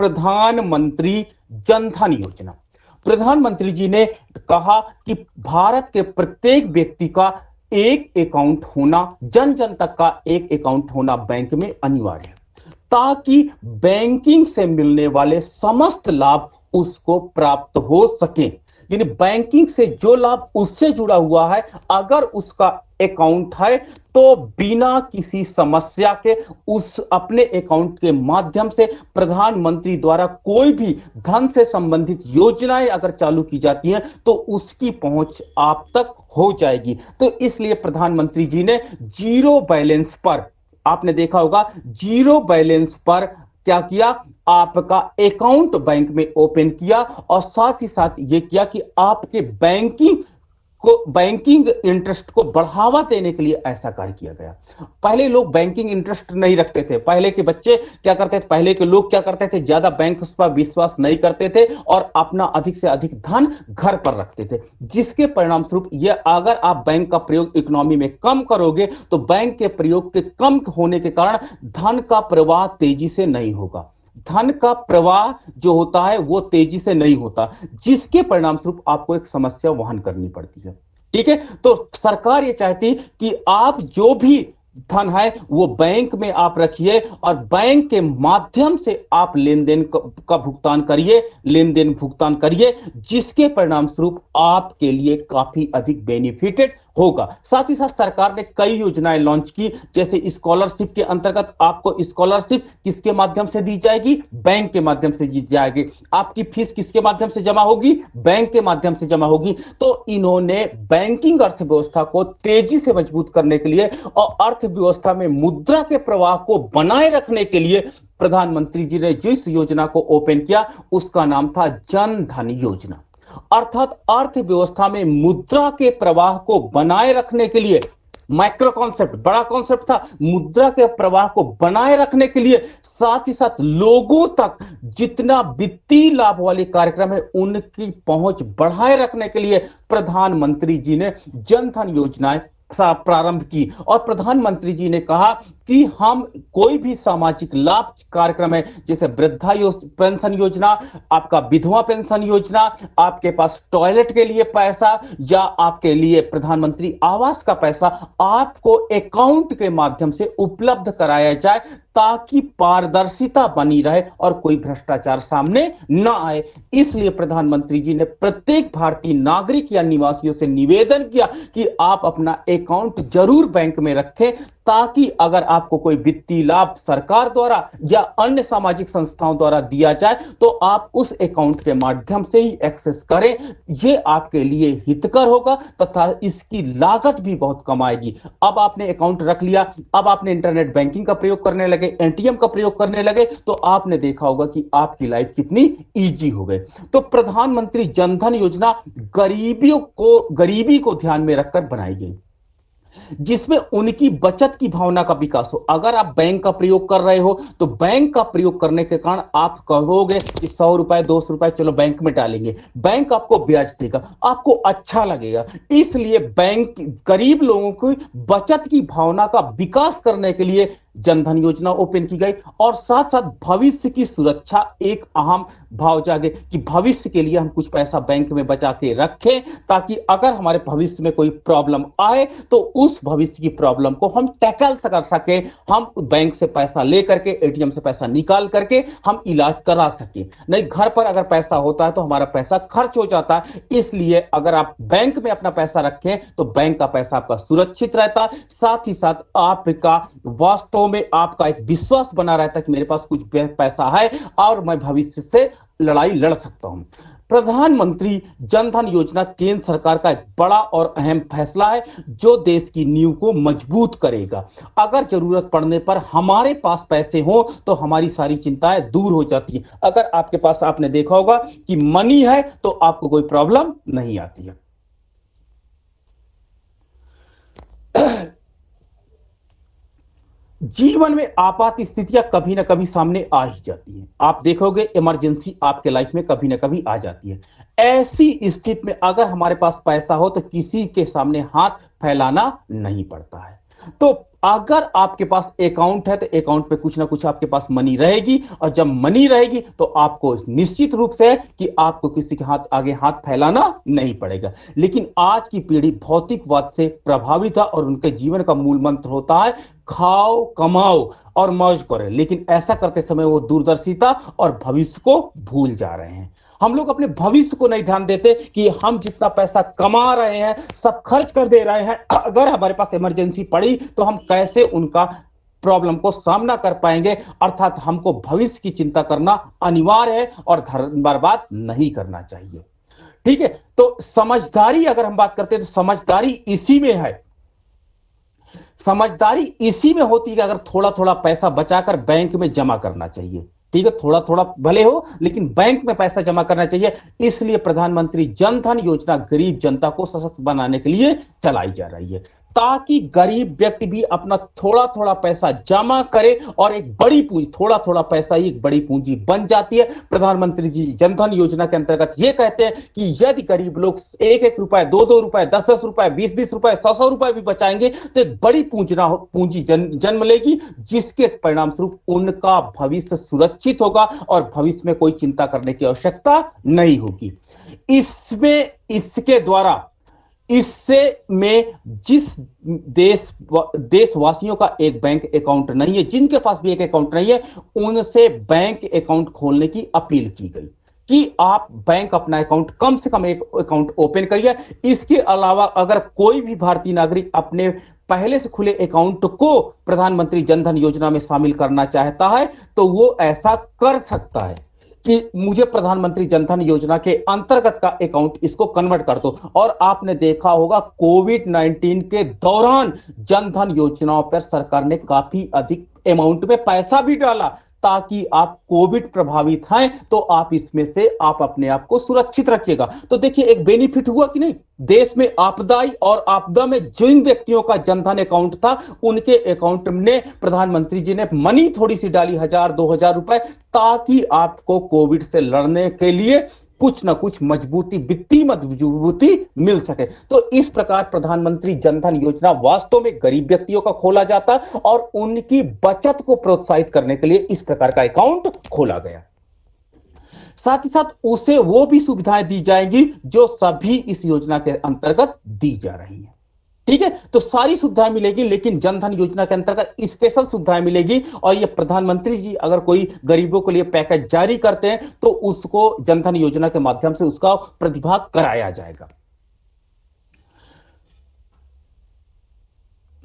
प्रधानमंत्री जनधन योजना। प्रधानमंत्री जी ने कहा कि भारत के प्रत्येक व्यक्ति का एक अकाउंट होना, जन जन तक का एक अकाउंट होना बैंक में अनिवार्य है, ताकि बैंकिंग से मिलने वाले समस्त लाभ उसको प्राप्त हो सके। यानी बैंकिंग से जो लाभ उससे जुड़ा हुआ है, अगर उसका अकाउंट है तो बिना किसी समस्या के उस अपने अकाउंट के माध्यम से प्रधानमंत्री द्वारा कोई भी धन से संबंधित योजनाएं अगर चालू की जाती हैं तो उसकी पहुंच आप तक हो जाएगी। तो इसलिए प्रधानमंत्री जी ने जीरो बैलेंस पर, आपने देखा होगा, जीरो बैलेंस पर क्या किया, आपका अकाउंट बैंक में ओपन किया और साथ ही साथ यह किया कि आपके बैंकिंग इंटरेस्ट को बढ़ावा देने के लिए ऐसा कार्य किया गया। पहले लोग बैंकिंग इंटरेस्ट नहीं रखते थे, पहले के बच्चे क्या करते थे, पहले के लोग क्या करते थे, ज्यादा बैंक पर विश्वास नहीं करते थे और अपना अधिक से अधिक धन घर पर रखते थे, जिसके परिणाम स्वरूप यह, अगर आप बैंक का प्रयोग इकोनॉमी में कम करोगे तो बैंक के प्रयोग के कम होने के कारण धन का प्रवाह तेजी से नहीं होगा, धन का प्रवाह जो होता है वो तेजी से नहीं होता, जिसके परिणाम स्वरूप आपको एक समस्या वहन करनी पड़ती है। ठीक है, तो सरकार ये चाहती कि आप जो भी धन है वो बैंक में आप रखिए और बैंक के माध्यम से आप लेन देन का भुगतान करिए, लेन देन भुगतान करिए, जिसके परिणाम स्वरूप आपके लिए काफी अधिक बेनिफिटेड होगा। साथ ही साथ सरकार ने कई योजनाएं लॉन्च की, जैसे स्कॉलरशिप के अंतर्गत आपको स्कॉलरशिप किसके माध्यम से दी जाएगी, बैंक के माध्यम से दी जाएगी। आपकी फीस किसके माध्यम से जमा होगी, बैंक के माध्यम से जमा होगी। तो इन्होंने बैंकिंग अर्थव्यवस्था को तेजी से मजबूत करने के लिए और अर्थव्यवस्था में मुद्रा के प्रवाह को बनाए रखने के लिए प्रधानमंत्री जी ने जिस योजना को ओपन किया उसका नाम था जन धन योजना। अर्थात अर्थव्यवस्था में मुद्रा के प्रवाह को बनाए रखने के लिए, माइक्रो कॉन्सेप्ट, बड़ा कॉन्सेप्ट था, मुद्रा के प्रवाह को बनाए रखने के लिए, साथ ही साथ लोगों तक जितना वित्तीय लाभ वाले कार्यक्रम है उनकी पहुंच बढ़ाए रखने के लिए प्रधानमंत्री जी ने जन धन योजनाएं प्रारंभ की। और प्रधानमंत्री जी ने कहा कि हम कोई भी सामाजिक लाभ कार्यक्रम है, जैसे वृद्धा पेंशन योजना, आपका विधवा पेंशन योजना, आपके पास टॉयलेट के लिए पैसा या आपके लिए प्रधानमंत्री आवास का पैसा आपको अकाउंट के माध्यम से उपलब्ध कराया जाए, ताकि पारदर्शिता बनी रहे और कोई भ्रष्टाचार सामने न आए। इसलिए प्रधानमंत्री जी ने प्रत्येक भारतीय नागरिक या निवासियों से निवेदन किया कि आप अपना अकाउंट जरूर बैंक में रखें, ताकि अगर आपको कोई वित्तीय लाभ सरकार द्वारा या अन्य सामाजिक संस्थाओं द्वारा दिया जाए तो आप उस अकाउंट के माध्यम से ही एक्सेस करें। यह आपके लिए हितकर होगा तथा इसकी लागत भी बहुत कम आएगी। अब आपने अकाउंट रख लिया, अब आपने इंटरनेट बैंकिंग का प्रयोग करने लगे, एटीएम का प्रयोग करने लगे, तो आपने देखा होगा कि आपकी लाइफ कितनी इजी हो गई। तो प्रधानमंत्री जनधन योजना गरीबी को ध्यान में रखकर बनाई गई, जिसमें उनकी बचत की भावना का विकास हो। अगर आप बैंक का प्रयोग कर रहे हो तो बैंक का प्रयोग करने के कारण आप कहोगे कि 100 रुपए 200 रुपए चलो बैंक में डालेंगे, बैंक आपको ब्याज देगा, आपको अच्छा लगेगा। इसलिए बैंक गरीब लोगों की बचत की भावना का विकास करने के लिए जनधन योजना ओपन की गई और साथ साथ भविष्य की सुरक्षा एक अहम भाव जागे कि भविष्य के लिए हम कुछ पैसा बैंक में बचा के रखें, ताकि अगर हमारे भविष्य में कोई प्रॉब्लम आए तो उस भविष्य की प्रॉब्लम को हम टैकल कर सके, हम बैंक से पैसा लेकर के, एटीएम से पैसा निकाल करके हम इलाज करा सके। नहीं, घर पर अगर पैसा होता है तो हमारा पैसा खर्च हो जाता है। इसलिए अगर आप बैंक में अपना पैसा रखें तो बैंक का पैसा आपका सुरक्षित रहता है, साथ ही साथ आपका वास्तव में आपका एक विश्वास बना रहता है कि मेरे पास कुछ पैसा है और मैं भविष्य से लड़ाई लड़ सकता हूं। प्रधानमंत्री जनधन योजना केंद्र सरकार का एक बड़ा और अहम फैसला है जो देश की नींव को मजबूत करेगा। अगर जरूरत पड़ने पर हमारे पास पैसे हो तो हमारी सारी चिंताएं दूर हो जाती है। अगर आपके पास, आपने देखा होगा कि मनी है तो आपको कोई प्रॉब्लम नहीं आती है। जीवन में आपात स्थितियां कभी ना कभी सामने आ ही जाती हैं। आप देखोगे इमरजेंसी आपके लाइफ में कभी ना कभी आ जाती है। ऐसी स्थिति में अगर हमारे पास पैसा हो तो किसी के सामने हाथ फैलाना नहीं पड़ता है। तो अगर आपके पास अकाउंट है तो अकाउंट पे कुछ ना कुछ आपके पास मनी रहेगी, और जब मनी रहेगी तो आपको निश्चित रूप से है कि आपको किसी के हाथ आगे हाथ फैलाना नहीं पड़ेगा। लेकिन आज की पीढ़ी भौतिकवाद से प्रभावित है और उनके जीवन का मूल मंत्र होता है खाओ, कमाओ और मौज करो। लेकिन ऐसा करते समय वो दूरदर्शिता और भविष्य को भूल जा रहे हैं। हम लोग अपने भविष्य को नहीं ध्यान देते कि हम जितना पैसा कमा रहे हैं सब खर्च कर दे रहे हैं, अगर हमारे पास इमरजेंसी पड़ी तो हम कैसे उनका प्रॉब्लम को सामना कर पाएंगे। अर्थात हमको भविष्य की चिंता करना अनिवार्य है और धर्म बर्बाद नहीं करना चाहिए। ठीक है, तो समझदारी अगर हम बात करते हैं तो समझदारी इसी में है, समझदारी इसी में होती है कि अगर थोड़ा थोड़ा पैसा बचाकर बैंक में जमा करना चाहिए। ठीक है, थोड़ा थोड़ा भले हो लेकिन बैंक में पैसा जमा करना चाहिए। इसलिए प्रधानमंत्री जन धन योजना गरीब जनता को सशक्त बनाने के लिए चलाई जा रही है, ताकि गरीब व्यक्ति भी अपना थोड़ा थोड़ा पैसा जमा करे और एक बड़ी पूंजी, थोड़ा थोड़ा पैसा ही एक बड़ी पूंजी बन जाती है। प्रधानमंत्री जी जन धन योजना के अंतर्गत ये कहते हैं कि यदि गरीब लोग एक एक रुपए, दो दो रुपए, दस दस रुपए, बीस बीस रुपए, सौ सौ रुपए भी बचाएंगे तो एक बड़ी पूंजी जन्म लेगी, जिसके परिणाम स्वरूप उनका भविष्य सुरक्षित होगा और भविष्य में कोई चिंता करने की आवश्यकता नहीं होगी। इसमें इसके द्वारा इससे में जिस देशवासियों का एक बैंक अकाउंट नहीं है, जिनके पास भी एक अकाउंट नहीं है, उनसे बैंक अकाउंट खोलने की अपील की गई कि आप बैंक अपना अकाउंट कम से कम एक अकाउंट ओपन करिए। इसके अलावा अगर कोई भी भारतीय नागरिक अपने पहले से खुले अकाउंट को प्रधानमंत्री जन धन योजना में शामिल करना चाहता है तो वो ऐसा कर सकता है कि मुझे प्रधानमंत्री जन धन योजना के अंतर्गत का अकाउंट इसको कन्वर्ट कर दो। और आपने देखा होगा कोविड-19 के दौरान जन धन योजनाओं पर सरकार ने काफी अधिक अमाउंट में पैसा भी डाला, ताकि आप कोविड प्रभावित हैं तो आप इसमें से आप अपने आप को सुरक्षित रखिएगा। तो देखिए एक बेनिफिट हुआ कि नहीं, देश में आपदाई और आपदा में जिन व्यक्तियों का जनधन अकाउंट था उनके अकाउंट में प्रधानमंत्री जी ने मनी थोड़ी सी डाली, 1000-2000 रुपए, ताकि आपको कोविड से लड़ने के लिए कुछ ना कुछ मजबूती, वित्तीय मजबूती मिल सके। तो इस प्रकार प्रधानमंत्री जन धन योजना वास्तव में गरीब व्यक्तियों का खोला जाता और उनकी बचत को प्रोत्साहित करने के लिए इस प्रकार का अकाउंट खोला गया। साथ ही साथ उसे वो भी सुविधाएं दी जाएंगी जो सभी इस योजना के अंतर्गत दी जा रही हैं। ठीक है, तो सारी सुविधाएं मिलेगी, लेकिन जनधन योजना के अंतर्गत स्पेशल सुविधाएं मिलेगी। और ये प्रधानमंत्री जी अगर कोई गरीबों के लिए पैकेज जारी करते हैं तो उसको जनधन योजना के माध्यम से उसका प्रतिभाग कराया जाएगा।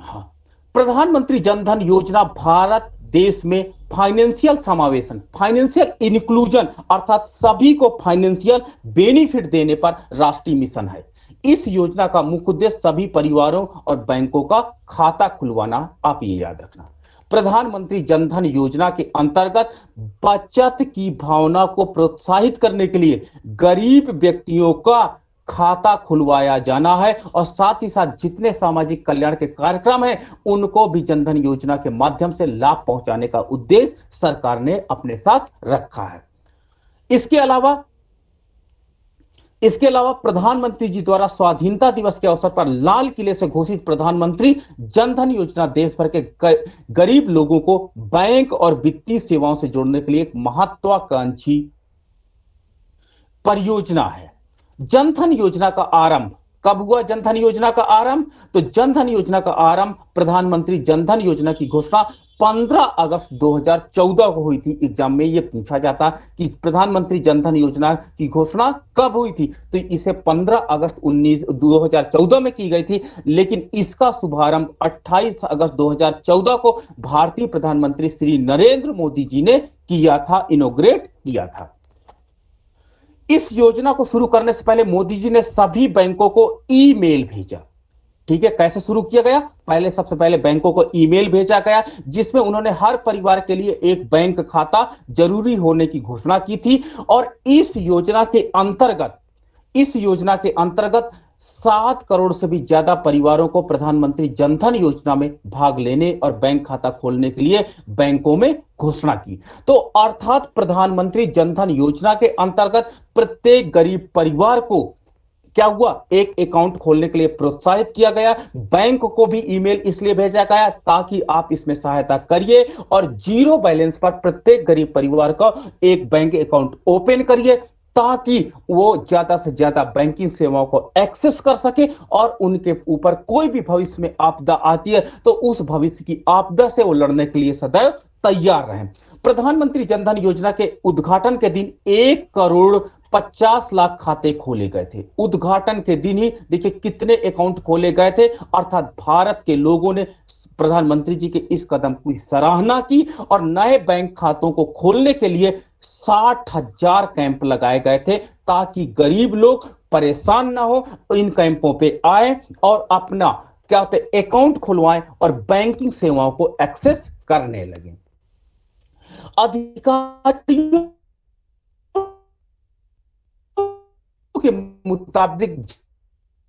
हाँ, प्रधानमंत्री जनधन योजना भारत देश में फाइनेंशियल समावेशन, फाइनेंशियल इंक्लूजन अर्थात सभी को फाइनेंशियल बेनिफिट देने पर राष्ट्रीय मिशन है। इस योजना का मुख्य उद्देश्य सभी परिवारों और बैंकों का खाता खुलवाना। आप ये याद रखना, प्रधानमंत्री जनधन योजना के अंतर्गत बचत की भावना को प्रोत्साहित करने के लिए गरीब व्यक्तियों का खाता खुलवाया जाना है और साथ ही साथ जितने सामाजिक कल्याण के कार्यक्रम हैं उनको भी जनधन योजना के माध्यम से लाभ पहुंचाने का उद्देश्य सरकार ने अपने साथ रखा है। इसके अलावा प्रधानमंत्री जी द्वारा स्वाधीनता दिवस के अवसर पर लाल किले से घोषित प्रधानमंत्री जनधन योजना देश भर के गरीब लोगों को बैंक और वित्तीय सेवाओं से जोड़ने के लिए एक महत्वाकांक्षी परियोजना है। जनधन योजना का आरंभ कब हुआ? जनधन योजना का आरंभ, तो जनधन योजना का आरंभ प्रधानमंत्री जनधन योजना की घोषणा 15 अगस्त 2014 को हुई थी। एग्जाम में यह पूछा जाता कि प्रधानमंत्री जनधन योजना की घोषणा कब हुई थी, तो इसे 15 अगस्त 2014 में की गई थी। लेकिन इसका शुभारंभ 28 अगस्त 2014 को भारतीय प्रधानमंत्री श्री नरेंद्र मोदी जी ने किया था, इनॉग्रेट किया था। इस योजना को शुरू करने से पहले मोदी जी ने सभी बैंकों को ईमेल भेजा। ठीक है, कैसे शुरू किया गया? सबसे पहले बैंकों को ईमेल भेजा गया जिसमें उन्होंने हर परिवार के लिए एक बैंक खाता जरूरी होने की घोषणा की थी। और इस योजना के अंतर्गत 7 करोड़ से भी ज्यादा परिवारों को प्रधानमंत्री जनधन योजना में भाग लेने और बैंक खाता खोलने के लिए बैंकों में घोषणा की। तो अर्थात प्रधानमंत्री जनधन योजना के अंतर्गत प्रत्येक गरीब परिवार को क्या हुआ, एक अकाउंट खोलने के लिए प्रोत्साहित किया गया, बैंक को भी ईमेल इसलिए भेजा गया ताकि आप इसमें सहायता करिए और जीरो बैलेंस पर प्रत्येक गरीब परिवार का एक बैंक अकाउंट ओपन करिए ताकि वो ज्यादा से ज्यादा बैंकिंग सेवाओं को एक्सेस कर सके और उनके ऊपर कोई भी भविष्य में आपदा आती है तो उस भविष्य की आपदा से वो लड़ने के लिए सदैव तैयार रहें। प्रधानमंत्री जनधन योजना के उद्घाटन के दिन 1,50,00,000 खाते खोले गए थे। उद्घाटन के दिन ही देखिए कितने अकाउंट खोले गए थे, अर्थात भारत के लोगों ने प्रधानमंत्री जी के इस कदम की सराहना की और नए बैंक खातों को खोलने के लिए 60,000 कैंप लगाए गए थे ताकि गरीब लोग परेशान ना हो, इन कैंपों पे आए और अपना क्या होते अकाउंट खुलवाएं और बैंकिंग सेवाओं को एक्सेस करने लगे। अधिकारियों के मुताबिक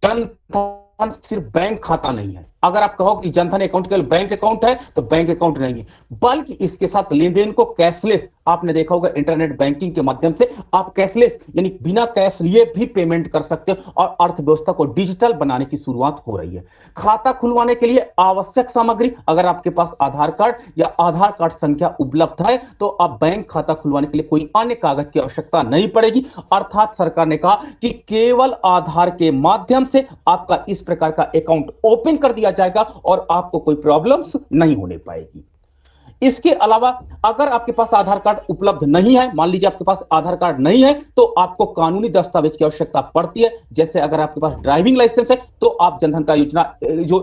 जनधन सिर्फ बैंक खाता नहीं है। अगर आप कहो कि जनधन अकाउंट केवल बैंक अकाउंट है तो बैंक अकाउंट नहीं है, बल्कि इसके साथ लेन देन को कैशलेस, आपने देखा होगा इंटरनेट बैंकिंग के माध्यम से आप कैशलेस यानी बिना कैश लिए भी पेमेंट कर सकते हो और अर्थव्यवस्था को डिजिटल बनाने की शुरुआत हो रही है। खाता खुलवाने के लिए आवश्यक सामग्री, अगर आपके पास आधार कार्ड या आधार कार्ड संख्या उपलब्ध है तो आप बैंक खाता खुलवाने के लिए कोई अन्य कागज की आवश्यकता नहीं पड़ेगी। अर्थात सरकार ने कहा कि केवल आधार के माध्यम से आपका इस प्रकार का अकाउंट ओपन कर दिया जाएगा और आपको कोई प्रॉब्लम्स नहीं होने पाएगी। इसके अलावा अगर आपके पास आधार कार्ड उपलब्ध नहीं है, मान लीजिए आपके पास आधार कार्ड नहीं है, तो आपको कानूनी दस्तावेज की आवश्यकता पड़ती है। जैसे अगर आपके पास ड्राइविंग लाइसेंस है तो आप जनधन का योजना जो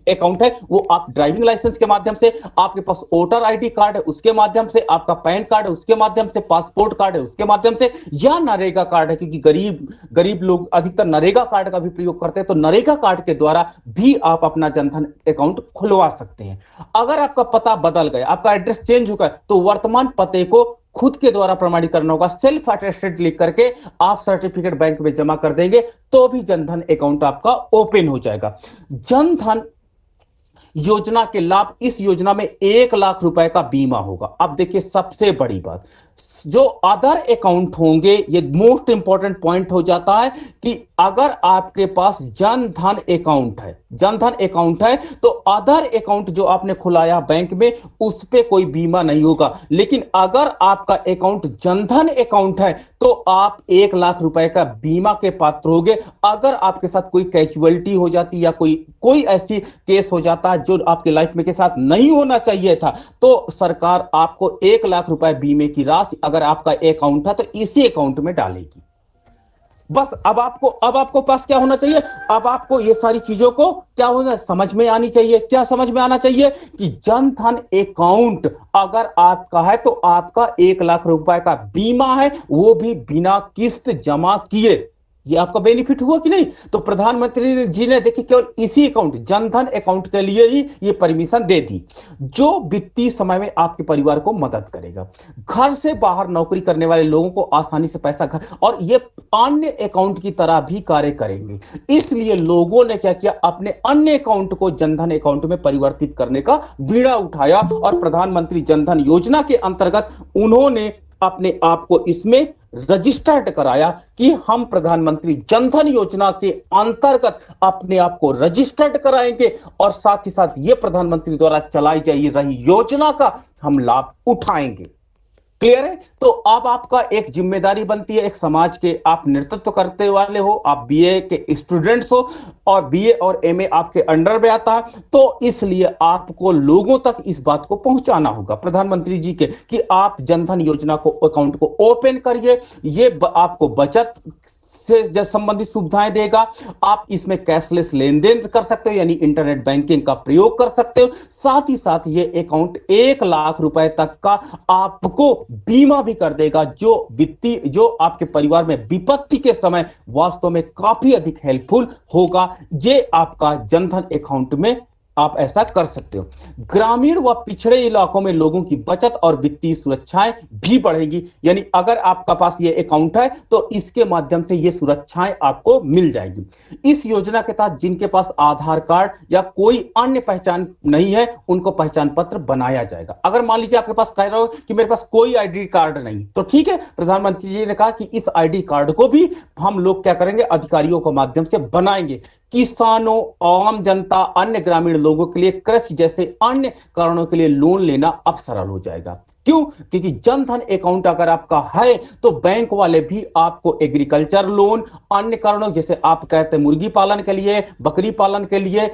अकाउंट है वो आप ड्राइविंग लाइसेंस के माध्यम से, आपके पास वोटर आईडी कार्ड है उसके माध्यम से, आपका पैन कार्ड है उसके माध्यम से, पासपोर्ट कार्ड है उसके माध्यम से, या नरेगा कार्ड है, क्योंकि गरीब लोग अधिकतर नरेगा कार्ड का भी प्रयोग करते हैं, तो नरेगा कार्ड के द्वारा भी आप अपना जनधन अकाउंट खुलवा सकते हैं। अगर आपका पता बदल गया, आपका एड्रेस चेंज हो गया, तो वर्तमान पते को खुद के द्वारा प्रमाणीकरण होगा, सेल्फ अटेस्टेड लिख करके आप सर्टिफिकेट बैंक में जमा कर देंगे तो भी जनधन अकाउंट आपका ओपन हो जाएगा। जनधन योजना के लाभ, इस योजना में 1,00,000 रुपए का बीमा होगा। अब देखिए सबसे बड़ी बात, जो अदर अकाउंट होंगे, ये मोस्ट इंपॉर्टेंट पॉइंट हो जाता है कि अगर आपके पास जनधन अकाउंट है तो अदर अकाउंट जो आपने खुलाया बैंक में उस पे कोई बीमा नहीं होगा। लेकिन अगर आपका अकाउंट जनधन अकाउंट है तो आप 1,00,000 रुपए का बीमा के पात्र होंगे। अगर आपके साथ कोई कैजुअलिटी हो जाती या कोई ऐसी केस हो जाता है जो आपके लाइफ में के साथ नहीं होना चाहिए था, तो सरकार आपको 1,00,000 रुपए बीमे की राशि अगर आपका अकाउंट है तो इसी अकाउंट में डालेगी। बस अब आपको पास क्या होना चाहिए, अब आपको ये सारी चीजों को क्या होना समझ में आनी चाहिए। क्या समझ में आना चाहिए कि जनधन अकाउंट अगर आपका है तो आपका 1,00,000 रुपए का बीमा है, वो भी बिना किस्त जमा किए। ये आपका बेनिफिट हुआ कि नहीं? तो प्रधानमंत्री जी ने देखिए केवल इसी अकाउंट, जनधन अकाउंट के लिए ही ये परमिशन दे दी, जो वित्तीय समय में आपके परिवार को मदद करेगा। घर से बाहर नौकरी करने वाले लोगों को आसानी से पैसा घर, और ये अन्य अकाउंट की तरह भी कार्य करेंगे। इसलिए लोगों ने क्या किया, अपने अन्य अकाउंट को जनधन अकाउंट में परिवर्तित करने का बीड़ा उठाया और प्रधानमंत्री जनधन योजना के अंतर्गत उन्होंने अपने आप को इसमें रजिस्टर्ड कराया कि हम प्रधानमंत्री जनधन योजना के अंतर्गत अपने आप को रजिस्टर्ड कराएंगे और साथ ही साथ ये प्रधानमंत्री द्वारा चलाई जा रही योजना का हम लाभ उठाएंगे। क्लियर है? तो अब आपका एक जिम्मेदारी बनती है, एक समाज के आप नेतृत्व करते वाले हो, आप बीए के स्टूडेंट्स हो और बीए और एमए आपके अंडर में आता है, तो इसलिए आपको लोगों तक इस बात को पहुंचाना होगा प्रधानमंत्री जी के कि आप जनधन योजना को अकाउंट को ओपन करिए। ये आपको बचत से संबंधित सुविधाएं देगा। आप इसमें कैशलेस लेन देन कर सकते हो, यानी इंटरनेट बैंकिंग का प्रयोग कर सकते हो। साथ ही साथ ये अकाउंट 1,00,000 रुपए तक का आपको बीमा भी कर देगा, जो आपके परिवार में विपत्ति के समय वास्तव में काफी अधिक हेल्पफुल होगा। ये आपका जनधन अकाउंट में आप ऐसा कर सकते हो। ग्रामीण व पिछड़े इलाकों में लोगों की बचत और वित्तीय सुरक्षाएं भी बढ़ेगी। यानी अगर आपका पास ये अकाउंट है तो इसके माध्यम से ये सुरक्षाएं आपको मिल जाएगी। इस योजना के तहत जिनके पास आधार कार्ड या कोई अन्य पहचान नहीं है उनको पहचान पत्र बनाया जाएगा। अगर मान लीजिए आपके पास कह रहे हो कि मेरे पास कोई आईडी कार्ड नहीं, तो ठीक है, प्रधानमंत्री जी ने कहा कि इस आईडी कार्ड को भी हम लोग क्या करेंगे, अधिकारियों के माध्यम से बनाएंगे। किसानों, आम जनता, अन्य ग्रामीण लोगों के लिए कृषि जैसे अन्य कारणों के लिए लोन लेना अब सरल हो जाएगा। क्यों? क्योंकि जनधन अकाउंट अगर आपका है तो बैंक वाले भी आपको एग्रीकल्चर लोन, अन्य कारणों जैसे आप कहते हैं मुर्गी पालन के लिए, बकरी पालन के लिए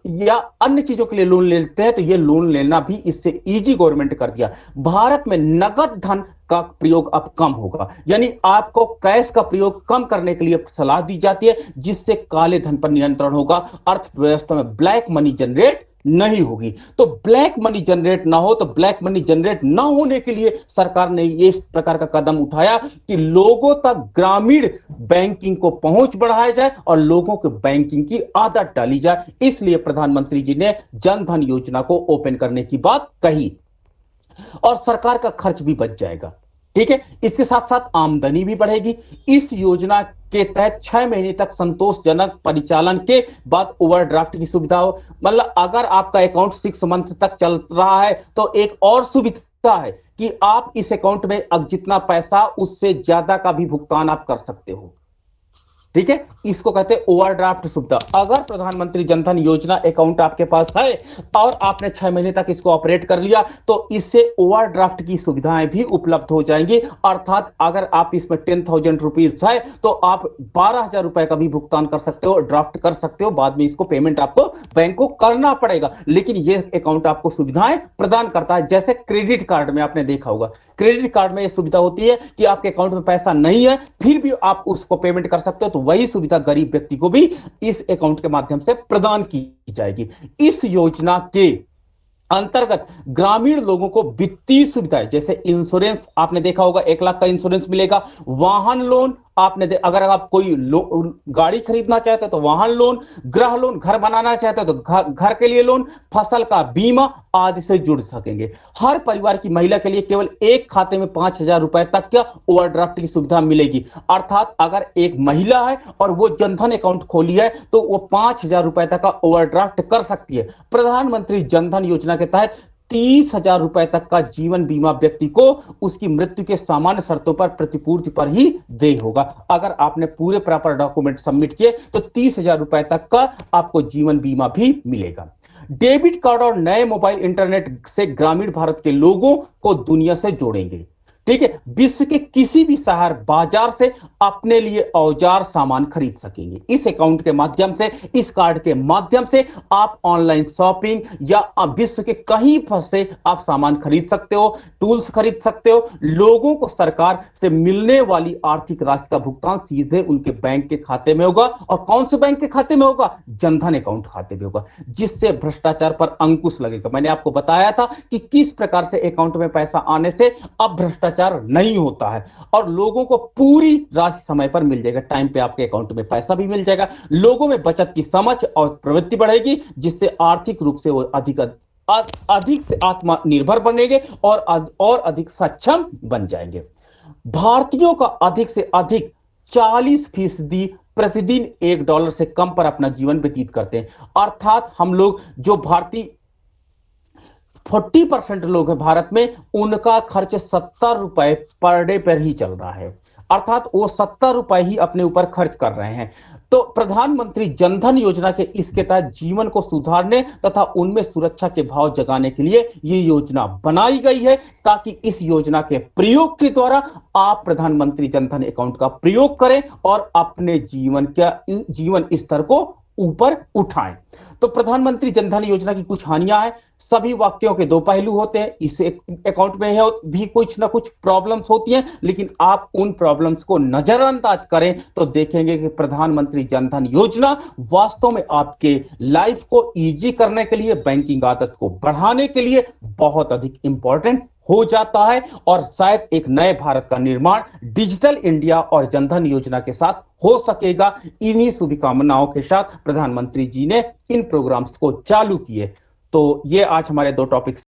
या अन्य चीजों के लिए लोन लेते हैं, तो ये लोन लेना भी इससे इजी गवर्नमेंट कर दिया। भारत में नगद धन का प्रयोग अब कम होगा, यानी आपको कैश का प्रयोग कम करने के लिए सलाह दी जाती है, जिससे काले धन पर नियंत्रण होगा, अर्थव्यवस्था में ब्लैक मनी जनरेट नहीं होगी। तो ब्लैक मनी जनरेट ना हो, तो ब्लैक मनी जनरेट ना होने के लिए सरकार ने इस प्रकार का कदम उठाया कि लोगों तक ग्रामीण बैंकिंग को पहुंच बढ़ाया जाए और लोगों को बैंकिंग की आदत डाली जाए। इसलिए प्रधानमंत्री जी ने जन धन योजना को ओपन करने की बात कही और सरकार का खर्च भी बच जाएगा। ठीक है, इसके साथ साथ आमदनी भी बढ़ेगी। इस योजना के तहत 6 महीने तक संतोषजनक परिचालन के बाद ओवरड्राफ्ट की सुविधा हो। मतलब अगर आपका अकाउंट 6 मंथ तक चल रहा है तो एक और सुविधा है कि आप इस अकाउंट में अब जितना पैसा उससे ज्यादा का भी भुगतान आप कर सकते हो। ठीक है, इसको कहते हैं ओवरड्राफ्ट सुविधा। अगर प्रधानमंत्री जनधन योजना अकाउंट आपके पास है और आपने 6 महीने तक इसको ऑपरेट कर लिया तो इससे ओवरड्राफ्ट की सुविधाएं भी उपलब्ध हो जाएंगी। अर्थात अगर आप इसमें 10,000 रुपीज है तो आप 12,000 रुपए का भी भुगतान कर सकते हो, ड्राफ्ट कर सकते हो। बाद में इसको पेमेंट आपको बैंक को करना पड़ेगा, लेकिन यह अकाउंट आपको सुविधाएं प्रदान करता है। जैसे क्रेडिट कार्ड में आपने देखा होगा, क्रेडिट कार्ड में यह सुविधा होती है कि आपके अकाउंट में पैसा नहीं है फिर भी आप उसको पेमेंट कर सकते हो, तो वही सुविधा गरीब व्यक्ति को भी इस अकाउंट के माध्यम से प्रदान की जाएगी। इस योजना के अंतर्गत ग्रामीण लोगों को वित्तीय सुविधाएं जैसे इंश्योरेंस, आपने देखा होगा 1 लाख का इंश्योरेंस मिलेगा, वाहन लोन, अगर आप कोई गाड़ी खरीदना चाहते हो तो वाहन लोन, गृह लोन, घर बनाना चाहते हो तो घर के लिए लोन, फसल का बीमा आदि से जुड़ सकेंगे। हर परिवार की महिला के लिए केवल एक खाते में 5,000 रुपए तक का ओवरड्राफ्ट की सुविधा मिलेगी। अर्थात अगर एक महिला है और वो जनधन अकाउंट खोली है तो वो 5,000 रुपए तक का ओवरड्राफ्ट कर सकती है। प्रधानमंत्री जनधन योजना के तहत 30,000 रुपए तक का जीवन बीमा व्यक्ति को उसकी मृत्यु के सामान्य शर्तों पर प्रतिपूर्ति पर ही देय होगा। अगर आपने पूरे प्रॉपर डॉक्यूमेंट सबमिट किए तो 30,000 रुपए तक का आपको जीवन बीमा भी मिलेगा। डेबिट कार्ड और नए मोबाइल इंटरनेट से ग्रामीण भारत के लोगों को दुनिया से जोड़ेंगे। ठीक है, विश्व के किसी भी शहर बाजार से अपने लिए औजार सामान खरीद सकेंगे। इस अकाउंट के माध्यम से, इस कार्ड के माध्यम से आप ऑनलाइन शॉपिंग या विश्व के कहीं पर से आप सामान खरीद सकते हो, टूल्स खरीद सकते हो। लोगों को सरकार से मिलने वाली आर्थिक राशि का भुगतान सीधे उनके बैंक के खाते में होगा। और कौन से बैंक के खाते में होगा? जनधन अकाउंट खाते में होगा, जिससे भ्रष्टाचार पर अंकुश लगेगा। मैंने आपको बताया था कि किस प्रकार से अकाउंट में पैसा आने से अब भ्रष्टाचार नहीं होता है और लोगों को पूरी राशि समय पर मिल जाएगा, टाइम पे आपके अकाउंट में पैसा भी मिल जाएगा। लोगों में बचत की समझ और प्रवृत्ति बढ़ेगी, जिससे आर्थिक रूप से वो अधिक से आत्मनिर्भर बनेंगे और अधिक सक्षम बन जाएंगे। भारतीयों का अधिक से अधिक 40% प्रतिदिन $1 से कम पर अपना जीवन व्यतीत करते हैं। अर्थात हम लोग जो भारतीय 40% लोग हैं भारत में, उनका खर्च 70 रुपए पर डे पर ही चल रहा है। अर्थात वो 70 रुपए ही अपने ऊपर खर्च कर रहे हैं। तो प्रधानमंत्री जनधन योजना के इसके तहत जीवन को सुधारने तथा उनमें सुरक्षा के भाव जगाने के लिए ये योजना बनाई गई है, ताकि इस योजना के प्रयोग के द्वारा आप प्रधानमंत्री जनधन अकाउंट का प्रयोग करें और अपने जीवन स्तर को ऊपर उठाएं। तो प्रधानमंत्री जनधन योजना की कुछ हानियां हैं। सभी वाक्यों के दो पहलू होते हैं। इस अकाउंट में भी कुछ ना कुछ प्रॉब्लम्स होती हैं, लेकिन आप उन प्रॉब्लम्स को नजरअंदाज करें तो देखेंगे कि प्रधानमंत्री जनधन योजना वास्तव में आपके लाइफ को इजी करने के लिए, बैंकिंग आदत को बढ़ाने के लिए बहुत अधिक इंपॉर्टेंट हो जाता है और शायद एक नए भारत का निर्माण डिजिटल इंडिया और जनधन योजना के साथ हो सकेगा। इन्हीं शुभकामनाओं के साथ प्रधानमंत्री जी ने इन प्रोग्राम्स को चालू किए। तो ये आज हमारे दो टॉपिक्स